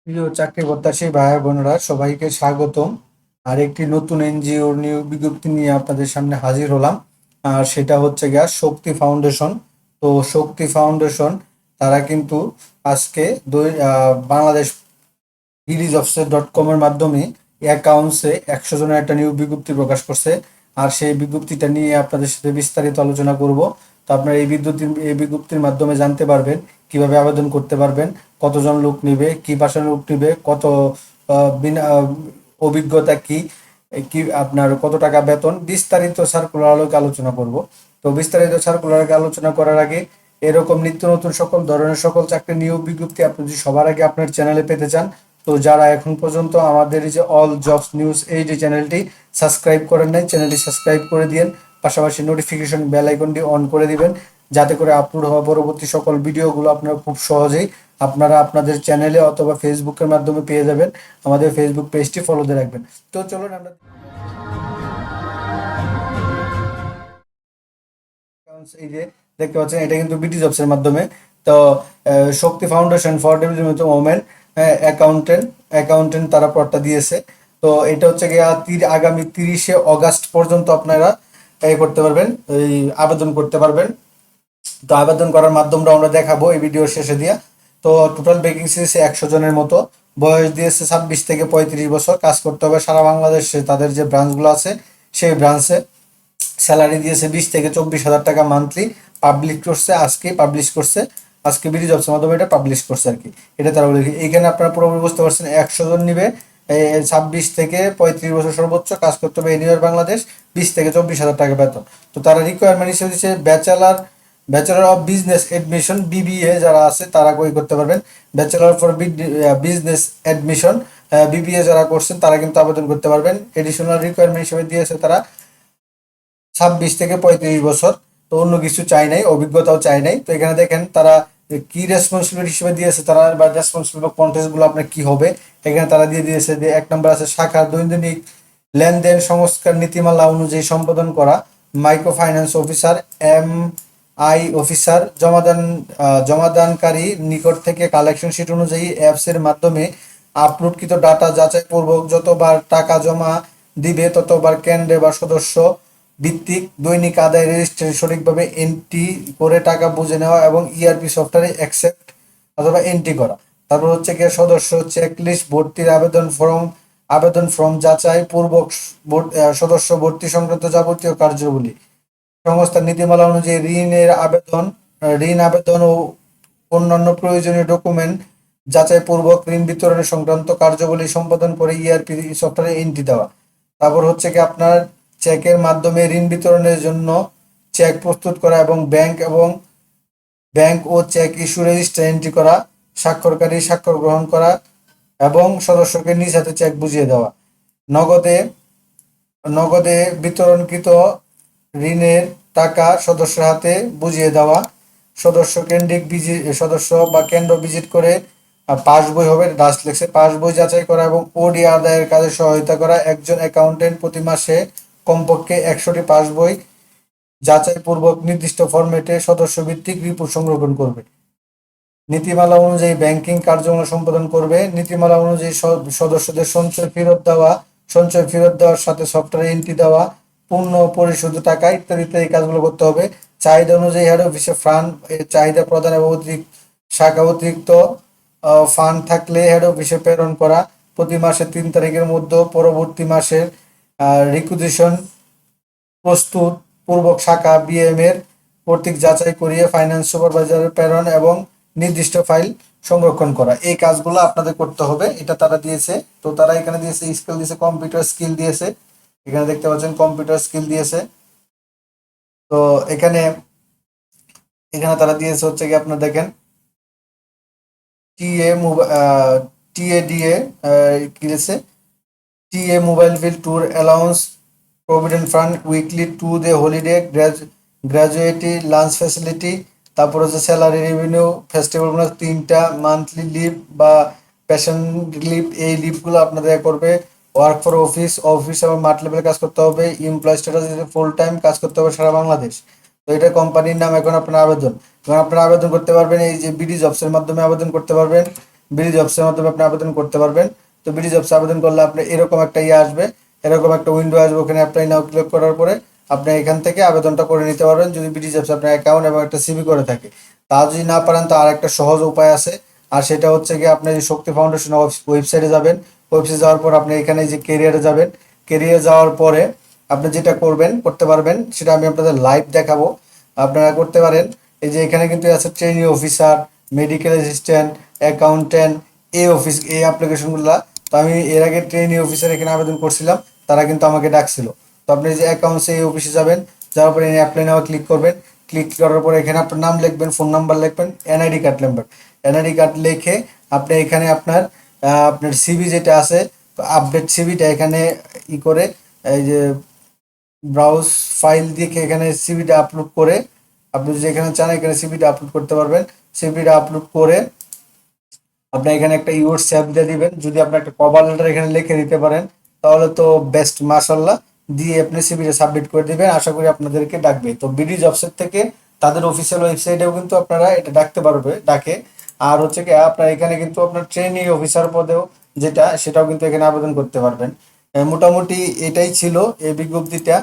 প্রিয় চাকরি প্রত্যাশী ভাই বোনেরা সবাইকে স্বাগতম। আর একটি নতুন এনজিওর নিয়োগ বিজ্ঞপ্তি নিয়ে আপনাদের সামনে হাজির হলাম। আর সেটা হচ্ছে গিয়া শক্তি ফাউন্ডেশন। তো শক্তি ফাউন্ডেশন তারা কিন্তু আজকে বাংলাদেশ BDjobs.com এর মাধ্যমে অ্যাকাউন্টসে 100 জনের একটা নিয়োগ বিজ্ঞপ্তি প্রকাশ করছে। আর সেই বিজ্ঞপ্তিটা নিয়ে আপনাদের সাথে বিস্তারিত আলোচনা করব। তো আপনারা এই বিজ্ঞপ্তির মাধ্যমে জানতে পারবেন কিভাবে আবেদন করতে পারবেন, কতজন লোক নিবে, কি ভাষার লোক নিবে, কত বিনা অভিজ্ঞতা কি, কি আপনার কত টাকা বেতন, বিস্তারিত সার্কুলার আলোকে আলোচনা করব। তো বিস্তারিত সার্কুলার আলোচনা করার আগে এরকম নিত্য নতুন সকল ধরনের সকল চাকরি নিয়োগ বিজ্ঞপ্তি আপনি যদি সবার আগে আপনার চ্যানেলে পেতে চান, তো যারা এখন পর্যন্ত আমাদের এই যে অল জবস নিউজ এই যে চ্যানেলটি সাবস্ক্রাইব করেন নাই, চ্যানেলটি সাবস্ক্রাইব করে দিন। পাশাপাশি নোটিফিকেশন বেল আইকনটি অন করে দিবেন, যাতে করে আপলোড হওয়া পরবর্তী সকল ভিডিওগুলো আপনারা খুব সহজেই আপনারা আপনাদের চ্যানেলে অথবা ফেসবুকের মাধ্যমে পেয়ে যাবেন। আমাদের ফেসবুক পেজটি ফলোতে রাখবেন। তো চলুন আমরা এই যে দেখতে পাচ্ছেন, এটা কিন্তু বিটি জবস এর মাধ্যমে। তো Shakti foundation for development women accountant accountant তারা পদটা দিয়েছে। তো এটা হচ্ছে গিয়ে আগামী 30শে অগাস্ট পর্যন্ত আপনারা করতে পারবেন, এই আবেদন করতে পারবেন। তো আবেদন করার মাধ্যমটা আমরা দেখাবো এই ভিডিওর শেষে দিয়া। তো টোটাল ভ্যাকেন্সি দিয়েছে 100 জনের মতো, বয়স দিয়েছে 26 থেকে 35 বছর, কাজ করতে হবে সারা বাংলাদেশে তাদের যে ব্রাঞ্চগুলো আছে সেই ব্রাঞ্চে। স্যালারি দিয়েছে 20 থেকে 24 হাজার টাকা মান্থলি। পাবলিশ করছে আজকে বিডি জবসের মাধ্যমে এটা পাবলিশ করছে আর কি। এটা তারা বলে এইখানে আপনারা পুরোপুরি বুঝতে পারছেন, 100 জন নিবে। 26 থেকে 35 বছর সর্বোচ্চ, কাজ করতে হবে এনিওয়ার বাংলাদেশ, 20 থেকে 24 হাজার টাকা বেতন। তো তারা রিকোয়ারমেন্ট হিসেবে দিচ্ছে bachelor of business admission BBA যারা আছে তারা করতে পারবেন। Bachelor for business admission BBA যারা করছেন তারা কিন্তু আবেদন করতে পারবেন। এডিশনাল রিকোয়ারমেন্ট হিসেবে দিয়েছে তারা 26 থেকে 35 বছর। তো অন্য কিছু চাই নাই, অভিজ্ঞতাও চাই নাই। তো এখানে দেখেন তারা কি রেসপন্সিবিলিটি হিসেবে দিয়েছে, তারা বা রেসপন্সিবিলিটি বা কন্টেস্ট গুলো আপনার কি হবে। এখানে তারা দিয়ে দিয়েছে যে 1 নম্বর আছে শাখার দৈনন্দিন লেনদেন সংস্কার নীতিমালা অনুযায়ী সম্পাদন করা। মাইক্রো ফাইন্যান্স অফিসার, অফিসার জমাদানকারী নিকট থেকে কালেকশন শিট অনুযায়ী অ্যাপস এর মাধ্যমে আপলোডকৃত ডাটা যাচাই পূর্বক যতবার টাকা জমা দিবে ততবার কেন্দ্রে বা সদস্য ভিত্তিক দৈনিক আদায় রেজিস্ট্রি সঠিকভাবে এন্ট্রি করে টাকা বুঝে নেওয়া এবং ERP সফটওয়্যারে অ্যাকসেপ্ট অথবা এন্ট্রি করা। তারপর হচ্ছে গিয়ে সদস্য চেকলিস্ট ভর্তির আবেদন ফর্ম যাচাই পূর্বক সদস্য ভর্তি সংক্রান্ত যাবতীয় কার্যাবলী, সংস্থার নীতিমালা অনুযায়ী ঋণ আবেদন ও অন্যান্য প্রয়োজনীয় ডকুমেন্ট যাচাই পূর্বক ঋণ বিতরণের সংক্রান্ত কার্যাবলী সম্পাদন করে ERP সফটওয়্যারে এন্ট্রি দেওয়া। তারপর হচ্ছে কি আপনার চেকের মাধ্যমে ঋণ বিতরণের জন্য চেক প্রস্তুত করা এবং ব্যাংক ও চেক ইস্যু রেজিস্টার এন্ট্রি করা, স্বাক্ষরকারী স্বাক্ষর গ্রহণ করা এবং সদস্যকে নিজ হাতে চেক বুঝিয়ে দেওয়া। নগদে নগদে বিতরণকৃত ঋণের টাকা সদস্যের হাতে বুঝিয়ে দেওয়া। সদস্য বা কেন্দ্র ভিজিট করে পাস বই হবে, ডাস্ট লেগছে, পাস বই যাচাই করা এবং ওডি আদায়ের কাজে সহায়তা করা। একজন অ্যাকাউন্টেন্ট প্রতি মাসে কমপক্ষে 100টি পাস বই যাচাই পূর্বক নির্দিষ্ট ফরম্যাটে সদস্য ভিত্তিক রিপোর্ট সংরক্ষণ করবে। নীতিমালা অনুযায়ী ব্যাংকিং কার্যক্রম সম্পাদন করবে। নীতিমালা অনুযায়ী সদস্যদের সঞ্চয় ফেরত দেওয়ার সাথে সফটওয়্যারে এন্ট্রি দেওয়া, পূর্ণ পরিশোধ টাকা ইত্যাদি ইত্যাদি কাজগুলো করতে হবে। চাহিদা অনুযায়ী হেড অফিসে ফান্ড চাহিদা প্রদান এবং অতিরিক্ত ফান্ড থাকলে হেড অফিসে প্রেরণ করা। প্রতি মাসের 3 তারিখের মধ্যে পরবর্তী মাসের রিকুইজিশন প্রস্তুত পূর্বক শাখা BM এর কর্তৃক যাচাই করিয়ে ফাইন্যান্স সুপারভাইজারের প্রেরণ এবং নির্দিষ্ট ফাইল সংরক্ষণ করা। এই কাজগুলো আপনাদের করতে হবে, এটা তারা দিয়েছে। তো তারা এখানে দিয়েছে স্কিল দিয়েছে, কম্পিউটার স্কিল দিয়েছে। এখানে দেখতে পাচ্ছেন কম্পিউটার স্কিল দিয়েছে। তো এখানে এখানে তারা দিয়েছে হচ্ছে কি আপনার দেখেন TADA কি দিয়েছে, TA mobile bill tour allowance provident fund weekly two day holiday gratuity lunch facility. তারপর হচ্ছে স্যালারি রেভিনিউ ফেস্টিভ্যাল, 3টা মান্থলি লিভ বা প্যাশন লিভ, এই লিভগুলো আপনাদের করবে। ওয়ার্ক ফর অফিস এবং মাঠ লেভেলে কাজ করতে হবে। এমপ্লয় স্ট্যাটাস ফুল টাইম কাজ করতে হবে সারা বাংলাদেশ। তো এটা কোম্পানির নাম। এখন আপনারা আবেদন করতে পারবেন এই যে BD জবসের মাধ্যমে আবেদন করতে পারবেন। বিডি জবসের মাধ্যমে আপনি আবেদন করতে পারবেন। তো বিডি জবসে আবেদন করলে আপনি এরকম একটা আসবে, এরকম একটা উইন্ডো আসবে, ওখানে অ্যাপ্লাই নাও ক্লিক করার পরে আপনি এখান থেকে আবেদনটা করে নিতে পারবেন যদি বিডি জবসে আপনার অ্যাকাউন্ট এবং একটা সিভি করে থাকে। তা যদি না পারেন তো আর একটা সহজ উপায় আছে, আর সেটা হচ্ছে কি আপনি যে শক্তি ফাউন্ডেশন ওয়েবসাইটে যাবেন। ওয়েবসাইটে যাওয়ার পর আপনি এখানে যে কেরিয়ারে যাবেন, কেরিয়ারে যাওয়ার পরে আপনি যেটা করতে পারবেন সেটা আমি আপনাদের লাইভ দেখাবো। আপনারা করতে পারেন, এই যে এখানে কিন্তু আছে training officer, medical assistant, accountant, এই অ্যাপ্লিকেশনগুলো। তো আমি এর আগে ট্রেনিং অফিসার এখানে আবেদন করছিলাম, তারা কিন্তু আমাকে ডাকছিল। তো আপনি যে অ্যাকাউন্টসে এই অফিসে যাবেন, যাওয়ার পরে অ্যাপ্লাই নাও ক্লিক করবেন। ক্লিক করার পরে এখানে আপনার নাম লিখবেন, ফোন নাম্বার লিখবেন, NID card number. NID card লিখে আপনি এখানে আপনার সিভি যেটা আছে, আপডেট সিভিটা এখানে করে এই যে ব্রাউজ ফাইল দিয়ে এখানে সিভিটা আপলোড করে আপনি যদি এখানে চান এখানে সিভিটা আপলোড করতে পারবেন। সিভিটা আপলোড করে আপনি এখানে একটা ইউর সেভ দিয়ে দিবেন। যদি আপনি একটা কভার লেটার এখানে লিখে দিতে পারেন তাহলে তো বেস্ট, মাশাল্লাহ। দিয়ে আপনি সিভিটা সাবমিট করে দিবেন, আশা করি আপনাদেরকে ডাকবে। তো বিডি জবসের থেকে তাদের অফিসিয়াল ওয়েবসাইটেও কিন্তু আপনারা এটা ডাকে। আর হচ্ছে কি আপনার এখানে কিন্তু আপনার ট্রেনিং অফিসার পদেও সেটাও কিন্তু এখানে আবেদন করতে পারবেন। মোটামুটি এটাই ছিল এই বিজ্ঞপ্তিটা।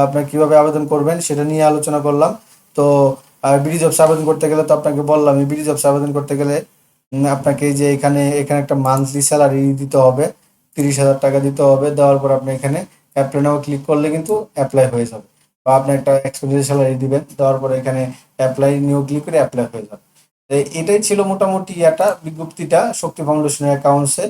আপনার কিভাবে আবেদন করবেন সেটা নিয়ে আলোচনা করলাম। তো বিডি জবস আবেদন করতে গেলে তো আপনাকে বললাম, বিডি জবস আবেদন করতে গেলে আপনাকে এই যে এখানে এখানে একটা মান্থলি স্যালারি দিতে হবে, 30,000 টাকা দিতে হবে। দেওয়ার পর আপনি এখানে অ্যাপ্লাই নাও ক্লিক করলে কিন্তু অ্যাপ্লাই হয়ে যাবে। বা আপনি একটা এক্সপেক্টেড স্যালারি দিবেন, দেওয়ার পরে এখানে অ্যাপ্লাই নিউ ক্লিক করে অ্যাপ্লাই হয়ে যাবে। তো এটাই ছিল মোটামুটি একটা বিজ্ঞপ্তিটা শক্তি ফাউন্ডেশনের অ্যাকাউন্টসে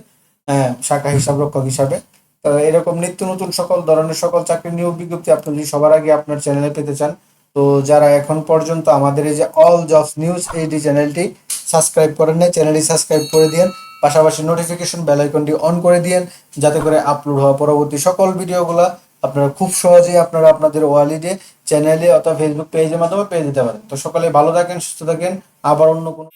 শাখা হিসাব রক্ষক হিসাবে। তো এরকম নিত্য নতুন সকল ধরনের সকল চাকরি নিয়োগ বিজ্ঞপ্তি আপনি যদি সবার আগে আপনার চ্যানেলে পেতে চান, তো যারা এখন পর্যন্ত আমাদের এই যে অল জবস নিউজ এইটি চ্যানেলটি সাবস্ক্রাইব করেন নাই, চ্যানেলটি সাবস্ক্রাইব করে দিন। পাশাপাশি নোটিফিকেশন বেল আইকনটি অন করে দিন, যাতে করে আপলোড হওয়া পরবর্তী সকল ভিডিওগুলো আপনারা খুব সহজেই আপনাদের ওয়ালেটে, চ্যানেলে অথবা ফেসবুক পেজের মাধ্যমে পেয়ে যেতে পারেন। তো সকলে ভালো থাকেন, সুস্থ থাকেন। আবার অন্য কোনো